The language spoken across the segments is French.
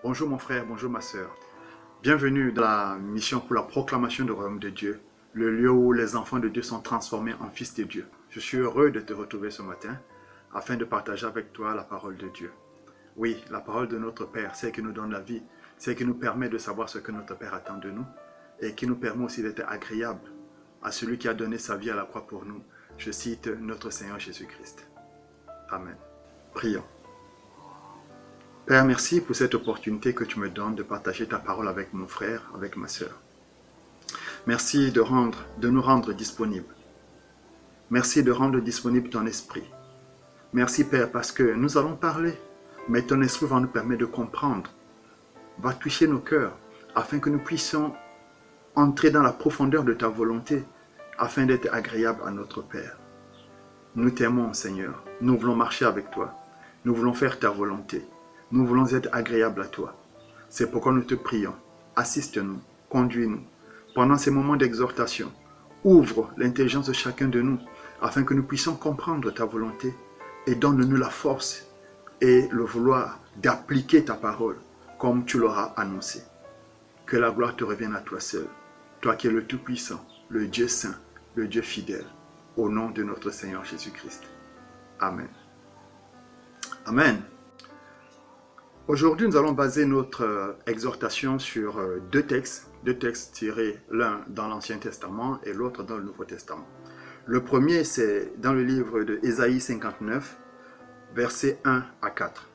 Bonjour mon frère, bonjour ma sœur. Bienvenue dans la mission pour la proclamation du royaume de Dieu, le lieu où les enfants de Dieu sont transformés en fils de Dieu. Je suis heureux de te retrouver ce matin afin de partager avec toi la parole de Dieu. Oui, la parole de notre Père, celle qui nous donne la vie, celle qui nous permet de savoir ce que notre Père attend de nous et qui nous permet aussi d'être agréable à celui qui a donné sa vie à la croix pour nous. Je cite notre Seigneur Jésus-Christ. Amen. Prions. Père, merci pour cette opportunité que tu me donnes de partager ta parole avec mon frère, avec ma sœur. Merci de nous rendre disponibles. Merci de rendre disponible ton esprit. Merci Père parce que nous allons parler, mais ton esprit va nous permettre de comprendre, va toucher nos cœurs afin que nous puissions entrer dans la profondeur de ta volonté afin d'être agréable à notre Père. Nous t'aimons Seigneur, nous voulons marcher avec toi, nous voulons faire ta volonté. Nous voulons être agréables à toi. C'est pourquoi nous te prions. Assiste-nous, conduis-nous. Pendant ces moments d'exhortation, ouvre l'intelligence de chacun de nous afin que nous puissions comprendre ta volonté et donne-nous la force et le vouloir d'appliquer ta parole comme tu l'auras annoncé. Que la gloire te revienne à toi seul, toi qui es le Tout-Puissant, le Dieu Saint, le Dieu fidèle, au nom de notre Seigneur Jésus-Christ. Amen. Amen. Aujourd'hui, nous allons baser notre exhortation sur deux textes tirés l'un dans l'Ancien Testament et l'autre dans le Nouveau Testament. Le premier, c'est dans le livre de Ésaïe 59, versets 1 à 4.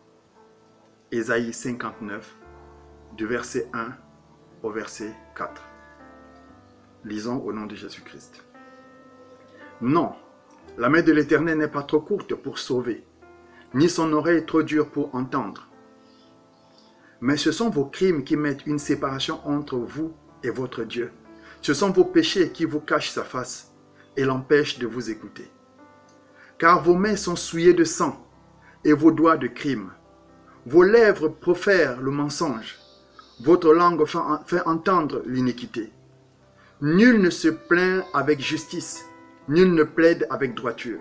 Ésaïe 59, du verset 1 au verset 4. Lisons au nom de Jésus-Christ. Non, la main de l'Éternel n'est pas trop courte pour sauver, ni son oreille trop dure pour entendre. Mais ce sont vos crimes qui mettent une séparation entre vous et votre Dieu. Ce sont vos péchés qui vous cachent sa face et l'empêchent de vous écouter. Car vos mains sont souillées de sang et vos doigts de crime. Vos lèvres profèrent le mensonge. Votre langue fait entendre l'iniquité. Nul ne se plaint avec justice, nul ne plaide avec droiture.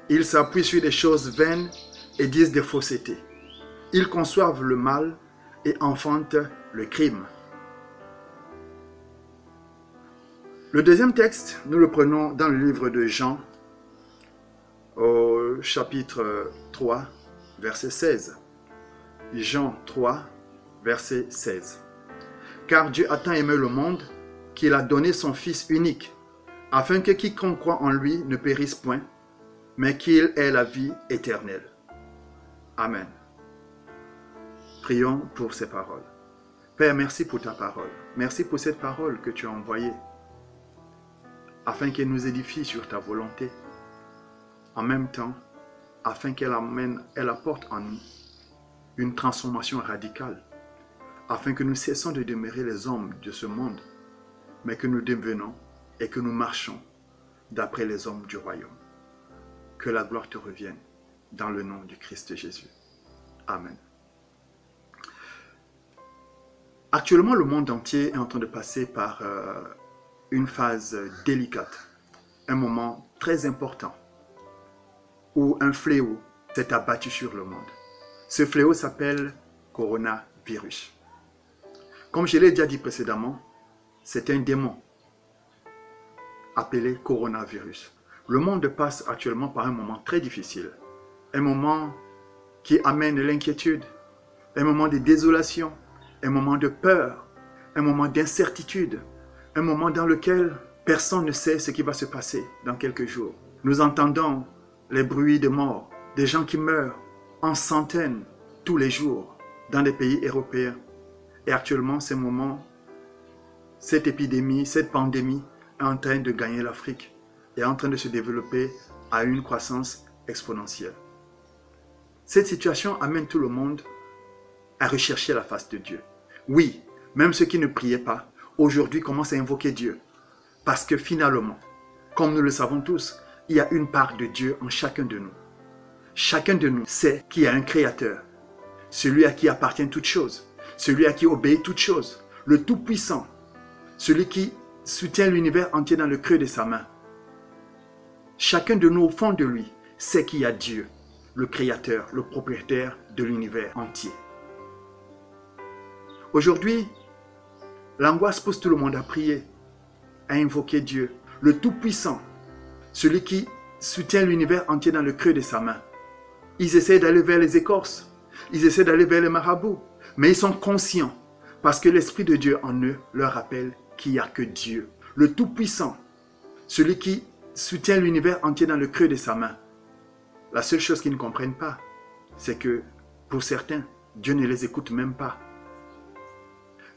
Ils s'appuient sur des choses vaines et disent des faussetés. Ils conçoivent le mal et enfantent le crime. Le deuxième texte, nous le prenons dans le livre de Jean, au chapitre 3, verset 16. Jean 3, verset 16. Car Dieu a tant aimé le monde qu'il a donné son Fils unique, afin que quiconque croit en lui ne périsse point, mais qu'il ait la vie éternelle. Amen. Prions pour ces paroles. Père, merci pour ta parole. Merci pour cette parole que tu as envoyée afin qu'elle nous édifie sur ta volonté. En même temps, afin qu'elle apporte en nous une transformation radicale, afin que nous cessons de demeurer les hommes de ce monde, mais que nous devenons et que nous marchons d'après les hommes du royaume. Que la gloire te revienne dans le nom du Christ Jésus. Amen. Actuellement, le monde entier est en train de passer par une phase délicate, un moment très important où un fléau s'est abattu sur le monde. Ce fléau s'appelle coronavirus. Comme je l'ai déjà dit précédemment, c'est un démon appelé coronavirus. Le monde passe actuellement par un moment très difficile, un moment qui amène l'inquiétude, un moment de désolation, un moment de peur, un moment d'incertitude, un moment dans lequel personne ne sait ce qui va se passer dans quelques jours. Nous entendons les bruits de mort, des gens qui meurent en centaines tous les jours dans des pays européens. Et actuellement, ces moments, cette épidémie, cette pandémie est en train de gagner l'Afrique et est en train de se développer à une croissance exponentielle. Cette situation amène tout le monde à rechercher la face de Dieu. Oui, même ceux qui ne priaient pas, aujourd'hui commencent à invoquer Dieu. Parce que finalement, comme nous le savons tous, il y a une part de Dieu en chacun de nous. Chacun de nous sait qu'il y a un Créateur, celui à qui appartient toutes choses, celui à qui obéit toutes choses, le Tout-Puissant, celui qui soutient l'univers entier dans le creux de sa main. Chacun de nous, au fond de lui, sait qu'il y a Dieu, le Créateur, le propriétaire de l'univers entier. Aujourd'hui, l'angoisse pousse tout le monde à prier, à invoquer Dieu, le Tout-Puissant, celui qui soutient l'univers entier dans le creux de sa main. Ils essaient d'aller vers les écorces, ils essaient d'aller vers les marabouts, mais ils sont conscients, parce que l'Esprit de Dieu en eux leur rappelle qu'il n'y a que Dieu, le Tout-Puissant, celui qui soutient l'univers entier dans le creux de sa main. La seule chose qu'ils ne comprennent pas, c'est que pour certains, Dieu ne les écoute même pas.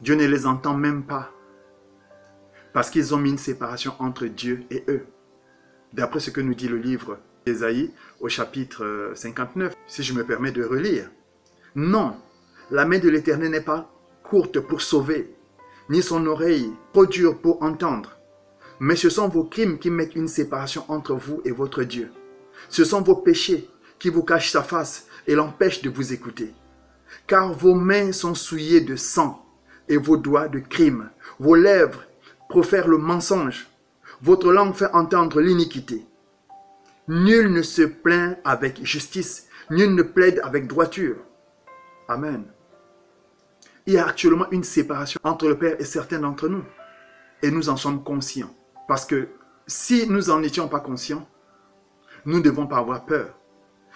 Dieu ne les entend même pas. Parce qu'ils ont mis une séparation entre Dieu et eux. D'après ce que nous dit le livre d'Ésaïe au chapitre 59, si je me permets de relire. Non, la main de l'Éternel n'est pas courte pour sauver, ni son oreille trop dure pour entendre. Mais ce sont vos crimes qui mettent une séparation entre vous et votre Dieu. Ce sont vos péchés qui vous cachent sa face et l'empêchent de vous écouter. Car vos mains sont souillées de sang et vos doigts de crime. Vos lèvres profèrent le mensonge. Votre langue fait entendre l'iniquité. Nul ne se plaint avec justice, nul ne plaide avec droiture. Amen. Il y a actuellement une séparation entre le Père et certains d'entre nous. Et nous en sommes conscients. Parce que si nous n'en étions pas conscients, nous ne devons pas avoir peur.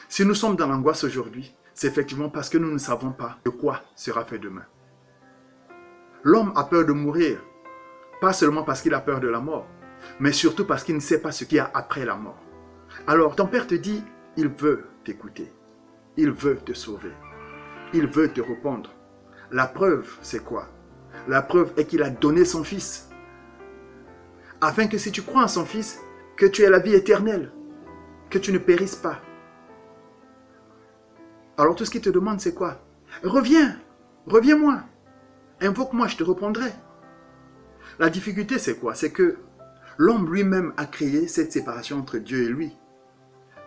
Si nous sommes dans l'angoisse aujourd'hui, c'est effectivement parce que nous ne savons pas de quoi sera fait demain. L'homme a peur de mourir, pas seulement parce qu'il a peur de la mort, mais surtout parce qu'il ne sait pas ce qu'il y a après la mort. Alors ton Père te dit, il veut t'écouter, il veut te sauver, il veut te répondre. La preuve, c'est quoi? La preuve est qu'il a donné son Fils, afin que si tu crois en son Fils, que tu aies la vie éternelle, que tu ne périsses pas. Alors tout ce qu'il te demande, c'est quoi? Reviens, reviens-moi, invoque-moi, je te répondrai. La difficulté, c'est quoi? C'est que l'homme lui-même a créé cette séparation entre Dieu et lui.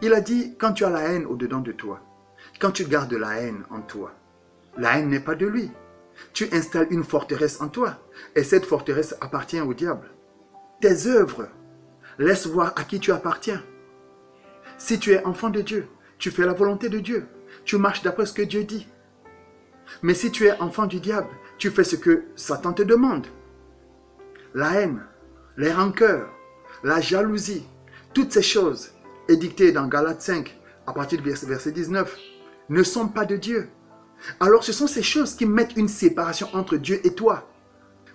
Il a dit, quand tu as la haine au-dedans de toi, quand tu gardes la haine en toi, la haine n'est pas de lui. Tu installes une forteresse en toi, et cette forteresse appartient au diable. Tes œuvres laissent voir à qui tu appartiens. Si tu es enfant de Dieu, tu fais la volonté de Dieu. Tu marches d'après ce que Dieu dit. Mais si tu es enfant du diable, tu fais ce que Satan te demande. La haine, les rancœurs, la jalousie, toutes ces choses édictées dans Galates 5, à partir du verset 19, ne sont pas de Dieu. Alors ce sont ces choses qui mettent une séparation entre Dieu et toi.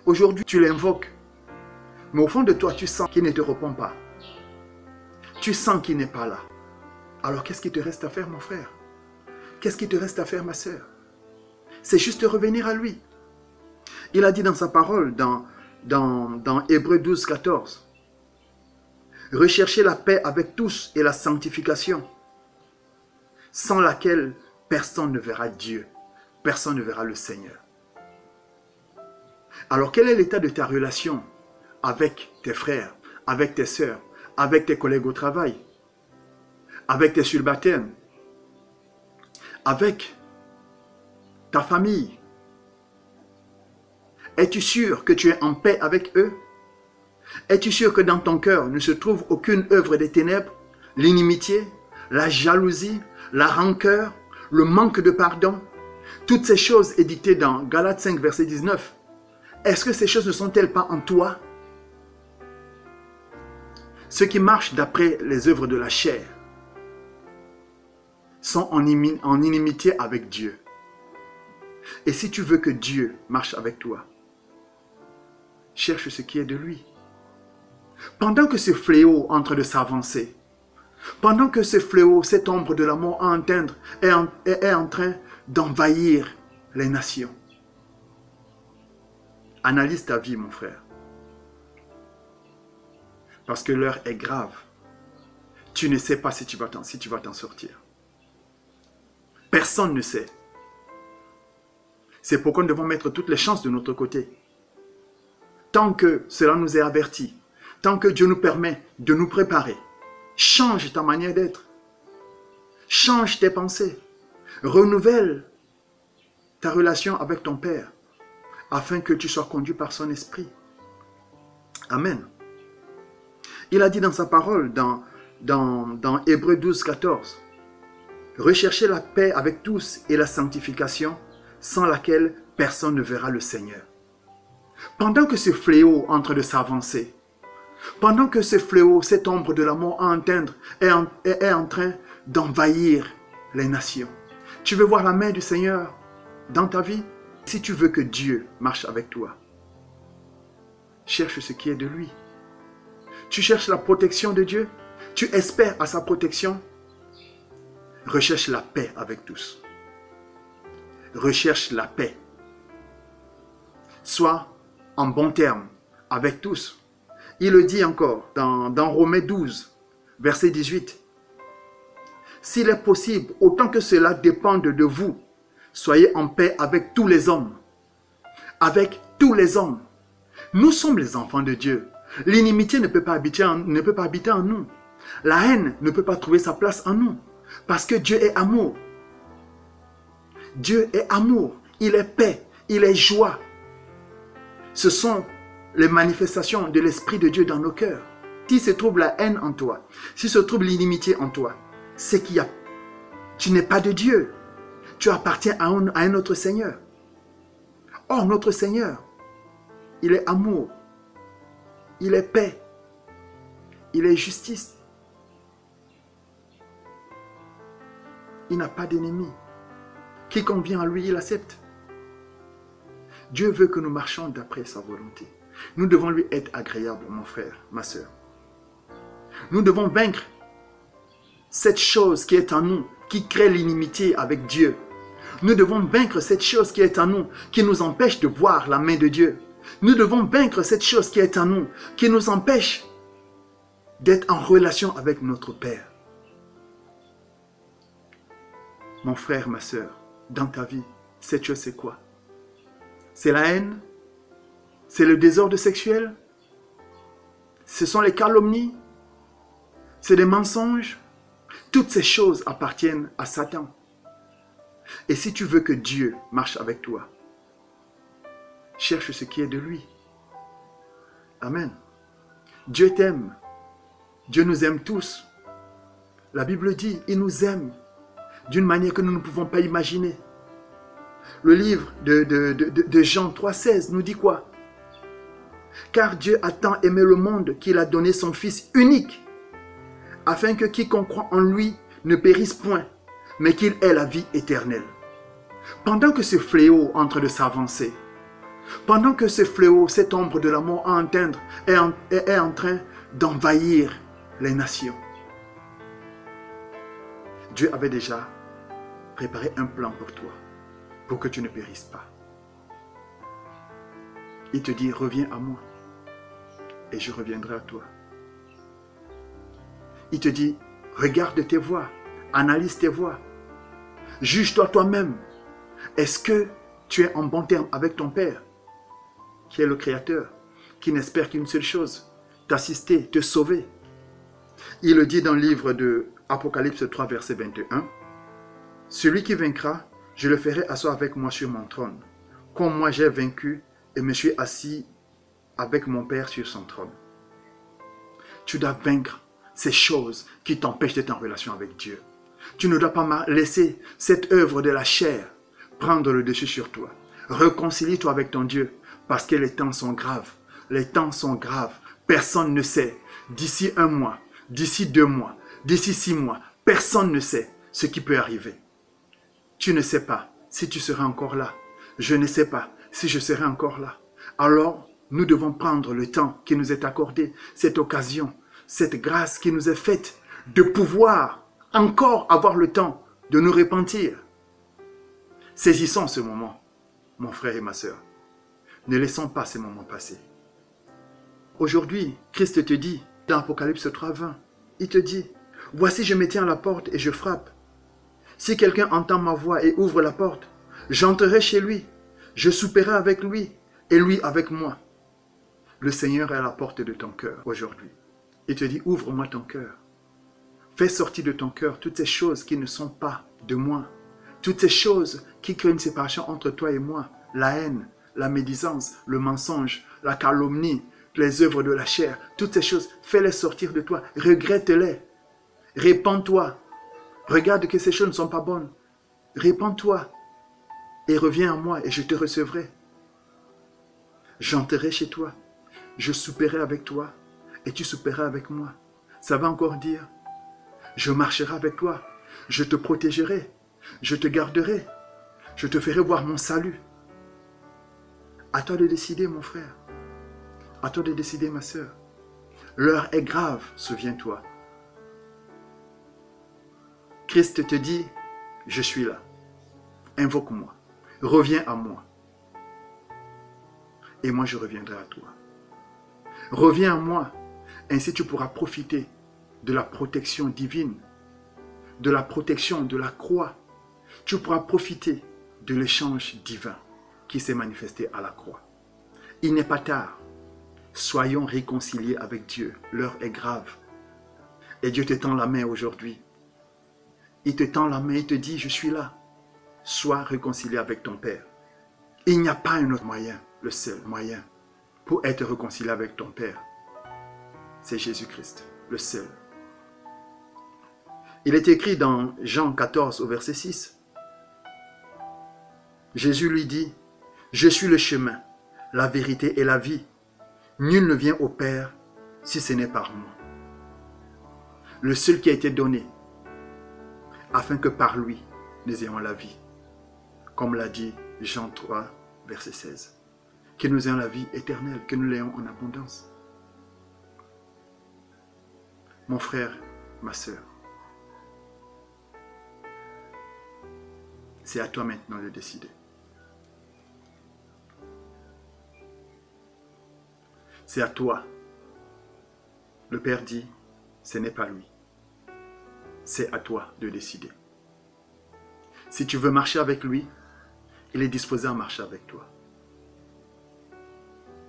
Aujourd'hui, tu l'invoques. Mais au fond de toi, tu sens qu'il ne te répond pas. Tu sens qu'il n'est pas là. Alors qu'est-ce qui te reste à faire, mon frère? Qu'est-ce qui te reste à faire, ma sœur? C'est juste revenir à lui. Il a dit dans sa parole, dans Hébreux 12, 14, « Recherchez la paix avec tous et la sanctification, sans laquelle personne ne verra Dieu, personne ne verra le Seigneur. » Alors quel est l'état de ta relation avec tes frères, avec tes sœurs, avec tes collègues au travail, avec tes subalternes, avec ta famille? Es-tu sûr que tu es en paix avec eux? Es-tu sûr que dans ton cœur ne se trouve aucune œuvre des ténèbres, l'inimitié, la jalousie, la rancœur, le manque de pardon? Toutes ces choses édictées dans Galates 5, verset 19, est-ce que ces choses ne sont-elles pas en toi? Ceux qui marchent d'après les œuvres de la chair sont en inimitié avec Dieu. Et si tu veux que Dieu marche avec toi, cherche ce qui est de lui. Pendant que ce fléau est en train de s'avancer, pendant que ce fléau, cette ombre de la mort à atteindre, est en train d'envahir les nations, analyse ta vie, mon frère. Parce que l'heure est grave. Tu ne sais pas si tu vas t'en sortir. Personne ne sait. C'est pourquoi nous devons mettre toutes les chances de notre côté. Tant que cela nous est averti, tant que Dieu nous permet de nous préparer, change ta manière d'être. Change tes pensées. Renouvelle ta relation avec ton Père, afin que tu sois conduit par son esprit. Amen. Il a dit dans sa parole, dans Hébreux 12, 14, « Recherchez la paix avec tous et la sanctification, sans laquelle personne ne verra le Seigneur. Pendant que ce fléau est en train de s'avancer, pendant que ce fléau, cette ombre de la mort à atteindre, est en train d'envahir les nations, tu veux voir la main du Seigneur dans ta vie? Si tu veux que Dieu marche avec toi, cherche ce qui est de lui. Tu cherches la protection de Dieu, tu espères à sa protection, recherche la paix avec tous. Recherche la paix. Sois en bon terme avec tous. Il le dit encore dans Romains 12, verset 18. S'il est possible, autant que cela dépende de vous, soyez en paix avec tous les hommes. Avec tous les hommes. Nous sommes les enfants de Dieu. L'inimitié ne peut pas habiter en nous. La haine ne peut pas trouver sa place en nous. Parce que Dieu est amour. Dieu est amour. Il est paix. Il est joie. Ce sont les manifestations de l'Esprit de Dieu dans nos cœurs. Si se trouve la haine en toi, si se trouve l'inimitié en toi, c'est tu n'es pas de Dieu. Tu appartiens à un autre Seigneur. Or, notre Seigneur, il est amour. Il est paix. Il est justice. Il n'a pas d'ennemi. Quiconque vient à lui, il accepte. Dieu veut que nous marchions d'après sa volonté. Nous devons lui être agréables, mon frère, ma soeur. Nous devons vaincre cette chose qui est en nous, qui crée l'inimitié avec Dieu. Nous devons vaincre cette chose qui est en nous, qui nous empêche de voir la main de Dieu. Nous devons vaincre cette chose qui est en nous, qui nous empêche d'être en relation avec notre Père. Mon frère, ma soeur, dans ta vie, cette chose c'est quoi? C'est la haine? C'est le désordre sexuel? Ce sont les calomnies? C'est des mensonges? Toutes ces choses appartiennent à Satan. Et si tu veux que Dieu marche avec toi, cherche ce qui est de lui. Amen. Dieu t'aime. Dieu nous aime tous. La Bible dit, il nous aime d'une manière que nous ne pouvons pas imaginer. Le livre de Jean 3,16 nous dit quoi? Car Dieu a tant aimé le monde qu'il a donné son Fils unique, afin que quiconque croit en lui ne périsse point, mais qu'il ait la vie éternelle. Pendant que ce fléau est en train de s'avancer, pendant que ce fléau, cette ombre de la mort à atteindre, est en train d'envahir les nations, Dieu avait déjà préparé un plan pour toi, pour que tu ne périsses pas. Il te dit, reviens à moi, et je reviendrai à toi. Il te dit, regarde tes voies, analyse tes voies, juge-toi toi-même. Est-ce que tu es en bon terme avec ton Père, qui est le Créateur, qui n'espère qu'une seule chose, t'assister, te sauver? Il le dit dans le livre de Apocalypse 3, verset 21. Celui qui vaincra, je le ferai asseoir avec moi sur mon trône, comme moi j'ai vaincu et me suis assis avec mon Père sur son trône. Tu dois vaincre ces choses qui t'empêchent d'être en relation avec Dieu. Tu ne dois pas laisser cette œuvre de la chair prendre le dessus sur toi. Réconcilie-toi avec ton Dieu, parce que les temps sont graves. Les temps sont graves. Personne ne sait. D'ici 1 mois, d'ici 2 mois, d'ici 6 mois, personne ne sait ce qui peut arriver. Tu ne sais pas si tu seras encore là. Je ne sais pas si je serai encore là. Alors, nous devons prendre le temps qui nous est accordé, cette occasion, cette grâce qui nous est faite, de pouvoir encore avoir le temps de nous repentir. Saisissons ce moment, mon frère et ma sœur. Ne laissons pas ces moments passer. Aujourd'hui, Christ te dit, dans Apocalypse 3:20, il te dit, « Voici, je me tiens à la porte et je frappe. Si quelqu'un entend ma voix et ouvre la porte, j'entrerai chez lui, je souperai avec lui et lui avec moi. » Le Seigneur est à la porte de ton cœur aujourd'hui. Il te dit, ouvre-moi ton cœur. Fais sortir de ton cœur toutes ces choses qui ne sont pas de moi. Toutes ces choses qui créent une séparation entre toi et moi. La haine, la médisance, le mensonge, la calomnie, les œuvres de la chair. Toutes ces choses, fais-les sortir de toi. Regrette-les. Répands-toi. Regarde que ces choses ne sont pas bonnes. Répands-toi. et reviens à moi et je te recevrai. J'entrerai chez toi, je souperai avec toi et tu souperas avec moi. Ça va encore dire, je marcherai avec toi, je te protégerai, je te garderai, je te ferai voir mon salut. À toi de décider, mon frère. À toi de décider, ma sœur. L'heure est grave, souviens-toi. Christ te dit, je suis là. Invoque-moi. Reviens à moi. Et moi, je reviendrai à toi. Reviens à moi. Ainsi, tu pourras profiter de la protection divine, de la protection de la croix. Tu pourras profiter de l'échange divin qui s'est manifesté à la croix. Il n'est pas tard. Soyons réconciliés avec Dieu. L'heure est grave. Et Dieu te tend la main aujourd'hui. Il te tend la main et te dit, je suis là. Sois réconcilié avec ton Père. Il n'y a pas un autre moyen, le seul moyen pour être réconcilié avec ton Père. C'est Jésus-Christ, le seul. Il est écrit dans Jean 14 au verset 6. Jésus lui dit, je suis le chemin, la vérité et la vie. Nul ne vient au Père si ce n'est par moi. Le seul qui a été donné, afin que par lui, nous ayons la vie. Comme l'a dit Jean 3, verset 16. Que nous ayons la vie éternelle, que nous l'ayons en abondance. Mon frère, ma sœur, c'est à toi maintenant de décider. C'est à toi. Le Père dit, ce n'est pas lui. C'est à toi de décider. Si tu veux marcher avec lui, il est disposé à marcher avec toi.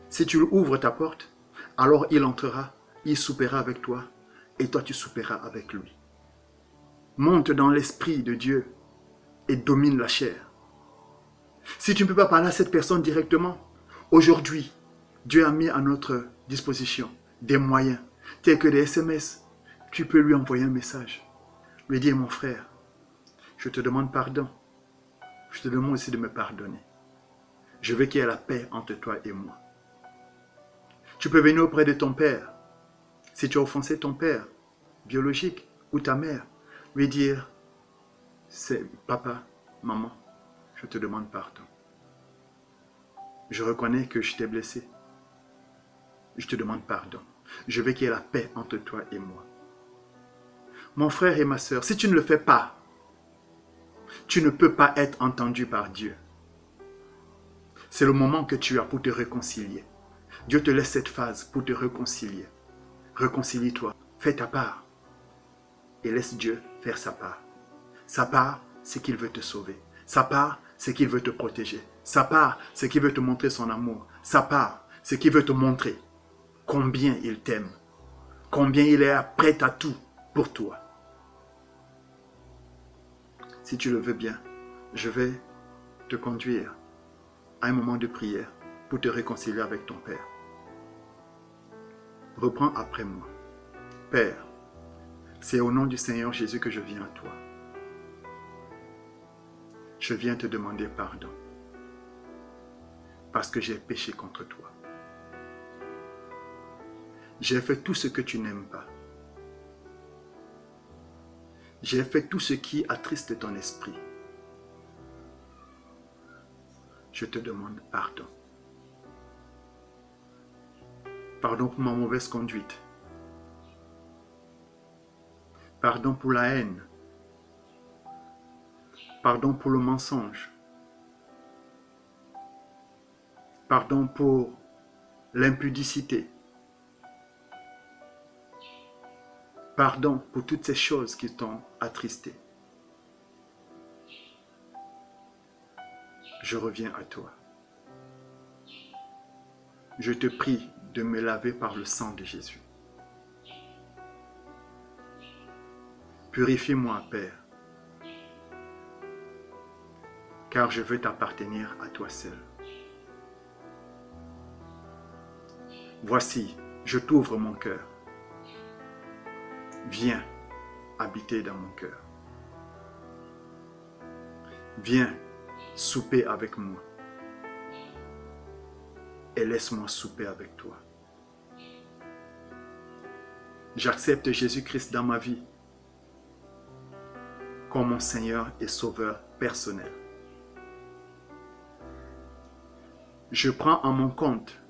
Si tu lui ouvres ta porte, alors il entrera, il soupera avec toi, et toi tu souperas avec lui. Monte dans l'esprit de Dieu et domine la chair. Si tu ne peux pas parler à cette personne directement, aujourd'hui, Dieu a mis à notre disposition des moyens, tels que des SMS. Tu peux lui envoyer un message. Lui dire, mon frère, je te demande pardon. Je te demande aussi de me pardonner. Je veux qu'il y ait la paix entre toi et moi. Tu peux venir auprès de ton père. Si tu as offensé ton père biologique ou ta mère, lui dire, c'est papa, maman, je te demande pardon. Je reconnais que je t'ai blessé. Je te demande pardon. Je veux qu'il y ait la paix entre toi et moi. Mon frère et ma sœur, si tu ne le fais pas, tu ne peux pas être entendu par Dieu. C'est le moment que tu as pour te réconcilier. Dieu te laisse cette phase pour te réconcilier. Réconcilie-toi, fais ta part et laisse Dieu faire sa part. Sa part, c'est qu'il veut te sauver. Sa part, c'est qu'il veut te protéger. Sa part, c'est qu'il veut te montrer son amour. Sa part, c'est qu'il veut te montrer combien il t'aime, combien il est prêt à tout pour toi. Si tu le veux bien, je vais te conduire à un moment de prière pour te réconcilier avec ton Père. Reprends après moi. Père, c'est au nom du Seigneur Jésus que je viens à toi. Je viens te demander pardon parce que j'ai péché contre toi. J'ai fait tout ce que tu n'aimes pas. J'ai fait tout ce qui attriste ton esprit. Je te demande pardon. Pardon pour ma mauvaise conduite. Pardon pour la haine. Pardon pour le mensonge. Pardon pour l'impudicité. Pardon pour toutes ces choses qui t'ont attristé. Je reviens à toi. Je te prie de me laver par le sang de Jésus. Purifie-moi, Père, car je veux t'appartenir à toi seul. Voici, je t'ouvre mon cœur. Viens habiter dans mon cœur. Viens souper avec moi. Et laisse-moi souper avec toi. J'accepte Jésus-Christ dans ma vie comme mon Seigneur et Sauveur personnel. Je prends en mon compte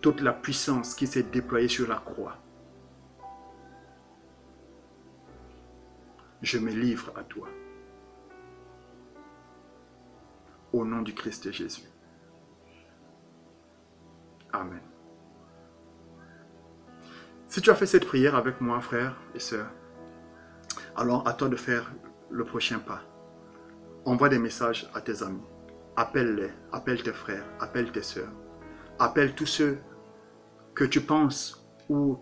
toute la puissance qui s'est déployée sur la croix. Je me livre à toi. Au nom du Christ Jésus. Amen. Si tu as fait cette prière avec moi, frère et sœur, alors à toi de faire le prochain pas. Envoie des messages à tes amis. Appelle-les, appelle tes frères, appelle tes sœurs. Appelle tous ceux que tu penses ou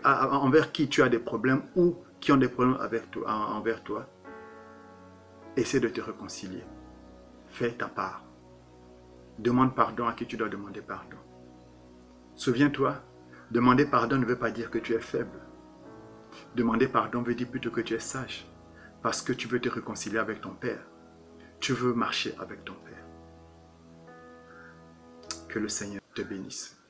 envers qui tu as des problèmes ou qui ont des problèmes envers toi. Essaie de te réconcilier. Fais ta part. Demande pardon à qui tu dois demander pardon. Souviens-toi, demander pardon ne veut pas dire que tu es faible. Demander pardon veut dire plutôt que tu es sage. Parce que tu veux te réconcilier avec ton Père. Tu veux marcher avec ton Père. Que le Seigneur te bénisse.